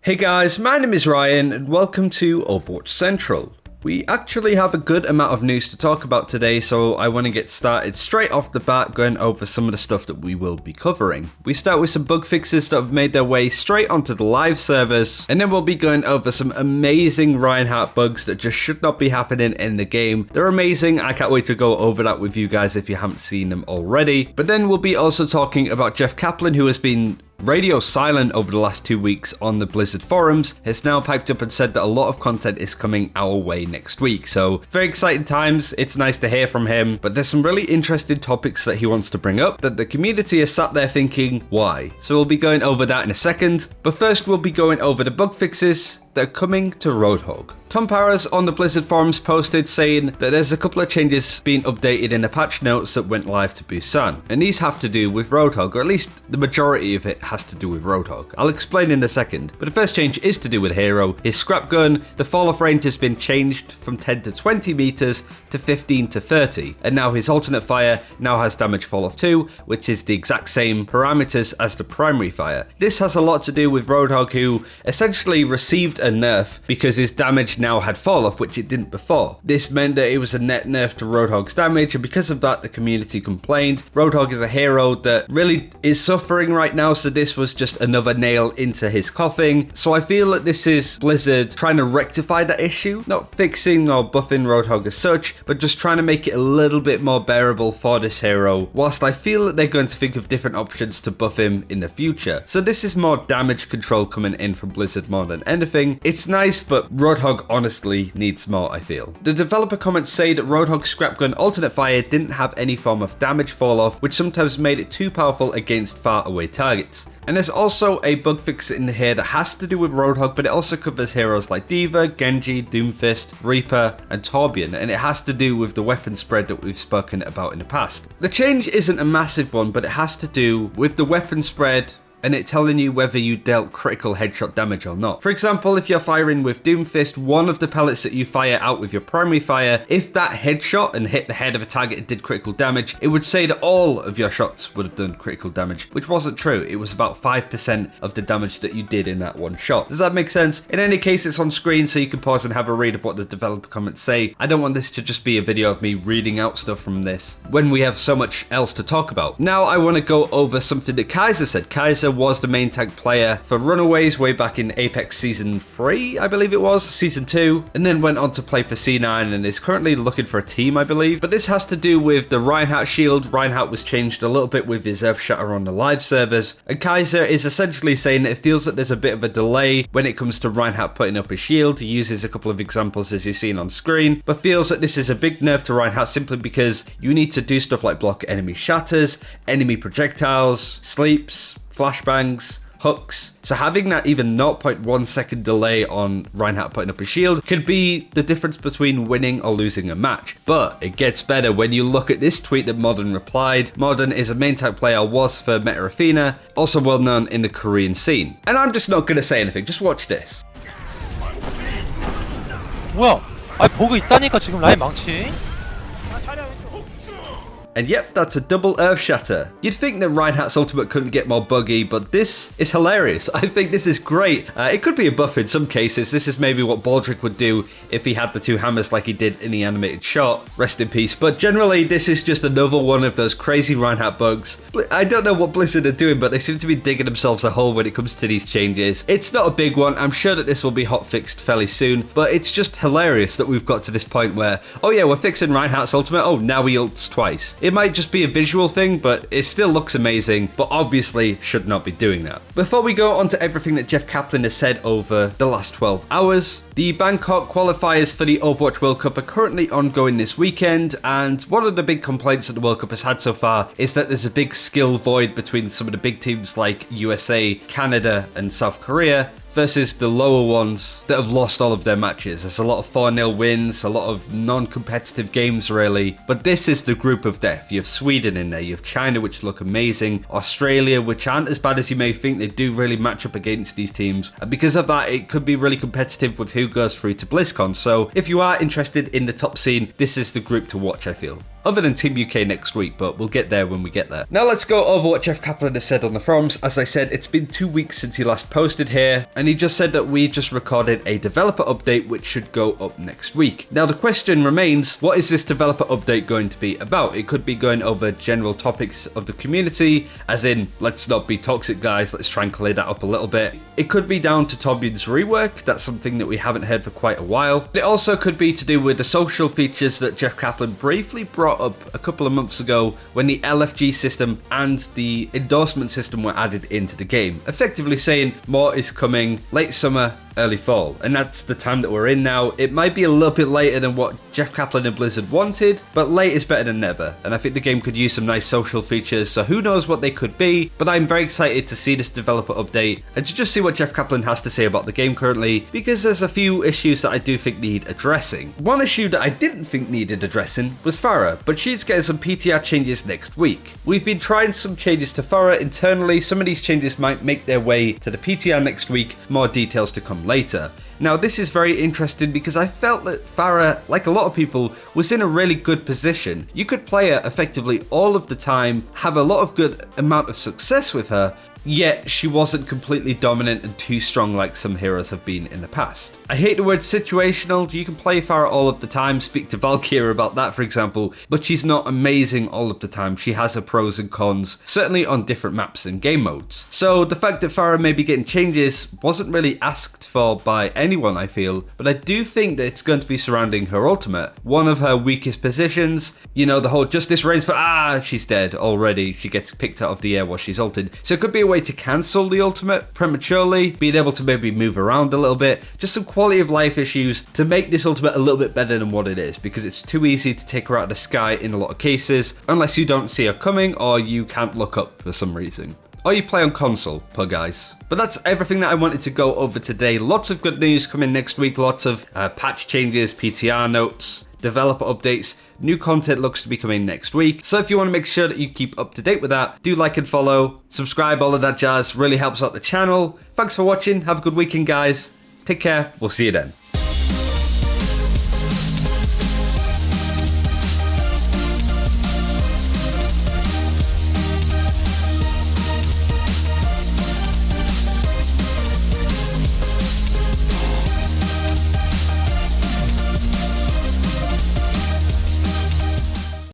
Hey guys, my name is Ryan and welcome to Overwatch Central. We actually have a good amount of news to talk about today, so I want to get started straight off the bat going over some of the stuff that we will be covering. We start with some bug fixes that have made their way straight onto the live servers, and then we'll be going over some amazing Reinhardt bugs that just should not be happening in the game. They're amazing, I can't wait to go over that with you guys if you haven't seen them already. But then we'll be also talking about Jeff Kaplan, who has been radio silent over the last 2 weeks on the Blizzard forums, has now piped up and said that a lot of content is coming our way next week. So very exciting times, it's nice to hear from him, but there's some really interesting topics that he wants to bring up that the community is sat there thinking, why? So we'll be going over that in a second, but first we'll be going over the bug fixes that are coming to Roadhog. Tom PHARAH on the Blizzard forums posted saying that there's a couple of changes being updated in the patch notes that went live to Busan, and these have to do with Roadhog, or at least the majority of it has to do with Roadhog. I'll explain in a second, but the first change is to do with Hero. His scrap gun, the fall off range has been changed from 10 to 20 meters to 15 to 30, and now his alternate fire now has damage fall off 2, which is the exact same parameters as the primary fire. This has a lot to do with Roadhog, who essentially received a nerf because his damage now had fall off, which it didn't before. This meant that it was a net nerf to Roadhog's damage, and because of that the community complained. Roadhog is a hero that really is suffering right now, so this was just another nail into his coffin. So I feel that this is Blizzard trying to rectify that issue, not fixing or buffing Roadhog as such, but just trying to make it a little bit more bearable for this hero, whilst I feel that they're going to think of different options to buff him in the future. So this is more damage control coming in from Blizzard more than anything. It's nice, but Roadhog honestly needs more, I feel. The developer comments say that Roadhog's scrap gun alternate fire didn't have any form of damage fall off, which sometimes made it too powerful against far away targets. And there's also a bug fix in here that has to do with Roadhog, but it also covers heroes like D.Va, Genji, Doomfist, Reaper, and Torbjorn, and it has to do with the weapon spread that we've spoken about in the past. The change isn't a massive one, but it has to do with the weapon spread and it telling you whether you dealt critical headshot damage or not. For example, if you're firing with Doomfist, one of the pellets that you fire out with your primary fire, if that headshot and hit the head of a target and did critical damage, it would say that all of your shots would have done critical damage, which wasn't true. It was about 5% of the damage that you did in that one shot. Does that make sense? In any case, it's on screen, so you can pause and have a read of what the developer comments say. I don't want this to just be a video of me reading out stuff from this when we have so much else to talk about. Now I want to go over something that Kaiser said. Kaiser was the main tank player for Runaways way back in Apex Season 3, I believe it was, Season 2, and then went on to play for C9 and is currently looking for a team, I believe. But this has to do with the Reinhardt shield. Reinhardt was changed a little bit with his Earthshatter on the live servers, and Kaiser is essentially saying that it feels that there's a bit of a delay when it comes to Reinhardt putting up his shield. He uses a couple of examples as you've seen on screen, but feels that this is a big nerf to Reinhardt simply because you need to do stuff like block enemy shatters, enemy projectiles, sleeps, flashbangs, hooks. So having that even 0.1 second delay on Reinhardt putting up a shield could be the difference between winning or losing a match. But it gets better when you look at this tweet that Modern replied. Modern is a main tank player, was for Meta Athena, also well known in the Korean scene. And I'm just not going to say anything, just watch this. 뭐야? 아 보고 있다니까 지금 라인 망치. And yep, that's a double Earthshatter. You'd think that Reinhardt's ultimate couldn't get more buggy, but this is hilarious. I think this is great. It could be a buff in some cases. This is maybe what Baldric would do if he had the two hammers like he did in the animated shot. Rest in peace. But generally, this is just another one of those crazy Reinhardt bugs. I don't know what Blizzard are doing, but they seem to be digging themselves a hole when it comes to these changes. It's not a big one. I'm sure that this will be hotfixed fairly soon, but it's just hilarious that we've got to this point where, oh yeah, we're fixing Reinhardt's ultimate. Oh, now he ults twice. It might just be a visual thing, but it still looks amazing, but obviously should not be doing that. Before we go on to everything that Jeff Kaplan has said over the last 12 hours, the Bangkok qualifiers for the Overwatch World Cup are currently ongoing this weekend, and one of the big complaints that the World Cup has had so far is that there's a big skill void between some of the big teams like USA, Canada, and South Korea, versus the lower ones that have lost all of their matches. There's a lot of 4-0 wins, a lot of non-competitive games really, but this is the group of death. You have Sweden in there, you have China, which look amazing, Australia, which aren't as bad as you may think. They do really match up against these teams, and because of that it could be really competitive with who goes through to BlizzCon. So if you are interested in the top scene, this is the group to watch, I feel. other than Team UK next week, but we'll get there when we get there. Now let's go over what Jeff Kaplan has said on the forums. As I said, it's been 2 weeks since he last posted here, and he just said that we just recorded a developer update which should go up next week. Now the question remains, what is this developer update going to be about? It could be going over general topics of the community, as in, let's not be toxic guys, let's try and clear that up a little bit. It could be down to Tobyin's rework, that's something that we haven't heard for quite a while. It also could be to do with the social features that Jeff Kaplan briefly brought up a couple of months ago when the LFG system and the endorsement system were added into the game, effectively saying more is coming late summer, early fall, and that's the time that we're in now. It might be a little bit later than what Jeff Kaplan and Blizzard wanted, but late is better than never, and I think the game could use some nice social features, so who knows what they could be, but I'm very excited to see this developer update and to just see what Jeff Kaplan has to say about the game currently, because there's a few issues that I do think need addressing. One issue that I didn't think needed addressing was PHARAH, but she's getting some PTR changes next week. We've been trying some changes to PHARAH internally. Some of these changes might make their way to the PTR next week, more details to come later. Now this is very interesting because I felt that PHARAH, like a lot of people, was in a really good position. You could play her effectively all of the time, have a lot of good amount of success with her, yet she wasn't completely dominant and too strong like some heroes have been in the past. I hate the word situational. You can play PHARAH all of the time, speak to Valkyria about that for example, but she's not amazing all of the time. She has her pros and cons, certainly on different maps and game modes. So the fact that PHARAH may be getting changes wasn't really asked for by anyone, I feel, but I do think that it's going to be surrounding her ultimate, one of her weakest positions. You know, the whole justice reigns for she's dead already, she gets picked out of the air while she's ulted. So it could be a way to cancel the ultimate prematurely, being able to maybe move around a little bit, just some quality of life issues to make this ultimate a little bit better than what it is, because it's too easy to take her out of the sky in a lot of cases, unless you don't see her coming or you can't look up for some reason. Or you play on console, poor guys. But that's everything that I wanted to go over today. Lots of good news coming next week, lots of patch changes, PTR notes, developer updates. New content looks to be coming next week. So if you want to make sure that you keep up to date with that, do like and follow, subscribe, all of that jazz really helps out the channel. Thanks for watching. Have a good weekend, guys. Take care. We'll see you then.